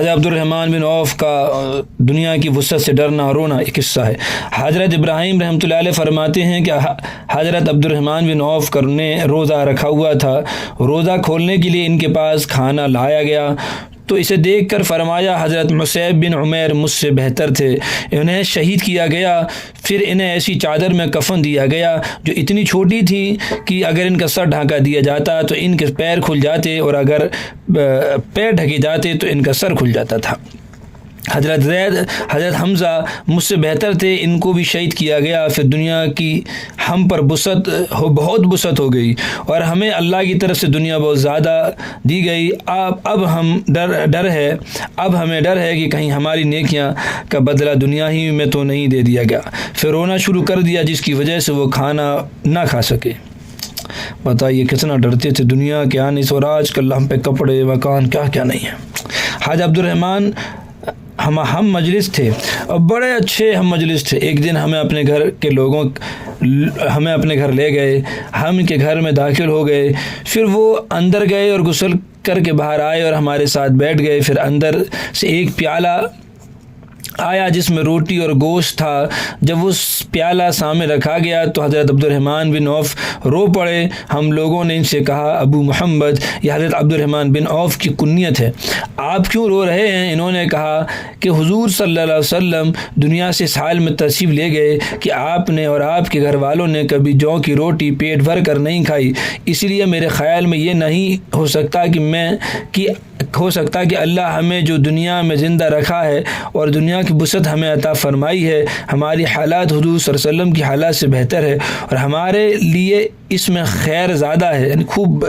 حضرت عبد الرحمن بن عوف کا دنیا کی وسعت سے ڈرنا اور رونا ایک قصہ ہے۔ حضرت ابراہیم رحمۃ اللہ علیہ فرماتے ہیں کہ حضرت عبد الرحمن بن عوف نے روزہ رکھا ہوا تھا، روزہ کھولنے کے لیے ان کے پاس کھانا لایا گیا تو اسے دیکھ کر فرمایا حضرت مصعب بن عمیر مجھ سے بہتر تھے، انہیں شہید کیا گیا، پھر انہیں ایسی چادر میں کفن دیا گیا جو اتنی چھوٹی تھی کہ اگر ان کا سر ڈھانکا دیا جاتا تو ان کے پیر کھل جاتے اور اگر پیر ڈھکے جاتے تو ان کا سر کھل جاتا تھا۔ حضرت زید، حضرت حمزہ مجھ سے بہتر تھے، ان کو بھی شہید کیا گیا، پھر دنیا کی ہم پر بہت وسعت ہو گئی اور ہمیں اللہ کی طرف سے دنیا بہت زیادہ دی گئی۔ اب ہمیں ڈر ہے کہ کہیں ہماری نیکیاں کا بدلہ دنیا ہی میں تو نہیں دے دیا گیا۔ پھر رونا شروع کر دیا جس کی وجہ سے وہ کھانا نہ کھا سکے۔ بتائیے کتنا ڈرتے تھے دنیا کے آنے سے، اور آج کل ہم پہ کپڑے مکان کیا کیا نہیں ہے۔ حاج عبد الرحمن ہم مجلس تھے اور بڑے اچھے ہم مجلس تھے۔ ایک دن ہمیں اپنے گھر لے گئے، ہم ان کے گھر میں داخل ہو گئے، پھر وہ اندر گئے اور غسل کر کے باہر آئے اور ہمارے ساتھ بیٹھ گئے۔ پھر اندر سے ایک پیالہ آیا جس میں روٹی اور گوشت تھا۔ جب اس پیالہ سامنے رکھا گیا تو حضرت عبد الرحمن بن عوف رو پڑے۔ ہم لوگوں نے ان سے کہا ابو محمد، یہ حضرت عبد الرحمن بن عوف کی کنیت ہے، آپ کیوں رو رہے ہیں؟ انہوں نے کہا کہ حضور صلی اللہ علیہ وسلم دنیا سے اس حال میں تشریف لے گئے کہ آپ نے اور آپ کے گھر والوں نے کبھی جو کی روٹی پیٹ بھر کر نہیں کھائی، اس لیے میرے خیال میں یہ نہیں ہو سکتا کہ اللہ ہمیں جو دنیا میں زندہ رکھا ہے اور دنیا کی وسعت ہمیں عطا فرمائی ہے، ہماری حالات حضور صلی اللہ علیہ وسلم کی حالات سے بہتر ہے اور ہمارے لیے اس میں خیر زیادہ ہے، یعنی خوب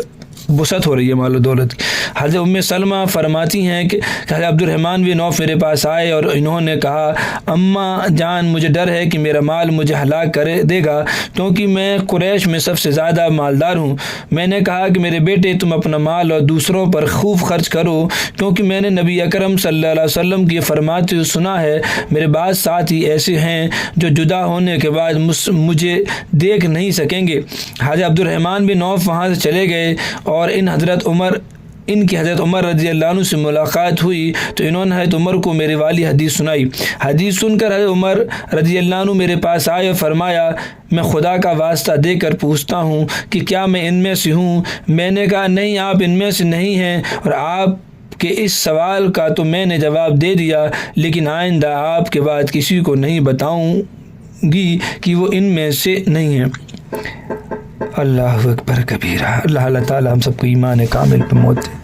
وسعت ہو رہی ہے مال و دولت کی۔ حضرت ام سلمہ فرماتی ہیں کہ حضرت عبد الرحمن بن عوف میرے پاس آئے اور انہوں نے کہا اماں جان، مجھے ڈر ہے کہ میرا مال مجھے ہلاک کر دے گا کیونکہ میں قریش میں سب سے زیادہ مالدار ہوں۔ میں نے کہا کہ میرے بیٹے تم اپنا مال اور دوسروں پر خوب خرچ کرو، کیونکہ میں نے نبی اکرم صلی اللہ علیہ وسلم کی فرماتے ہوئے سنا ہے میرے بعض ساتھی ایسے ہیں جو جدا ہونے کے بعد مجھے دیکھ نہیں سکیں گے۔ حضرت عبد الرحمن بن عوف وہاں سے چلے گئے اور ان کی حضرت عمر رضی اللہ عنہ سے ملاقات ہوئی تو انہوں نے حضرت عمر کو میرے والی حدیث سنائی۔ حدیث سن کر حضرت عمر رضی اللہ عنہ میرے پاس آئے اور فرمایا میں خدا کا واسطہ دے کر پوچھتا ہوں کہ کیا میں ان میں سے ہوں؟ میں نے کہا نہیں، آپ ان میں سے نہیں ہیں، اور آپ کہ اس سوال کا تو میں نے جواب دے دیا، لیکن آئندہ آپ کے بعد کسی کو نہیں بتاؤں گی کہ وہ ان میں سے نہیں ہیں۔ اللہ اکبر کبیرہ۔ اللہ تعالی ہم سب کو ایمان کامل پہ موت دے۔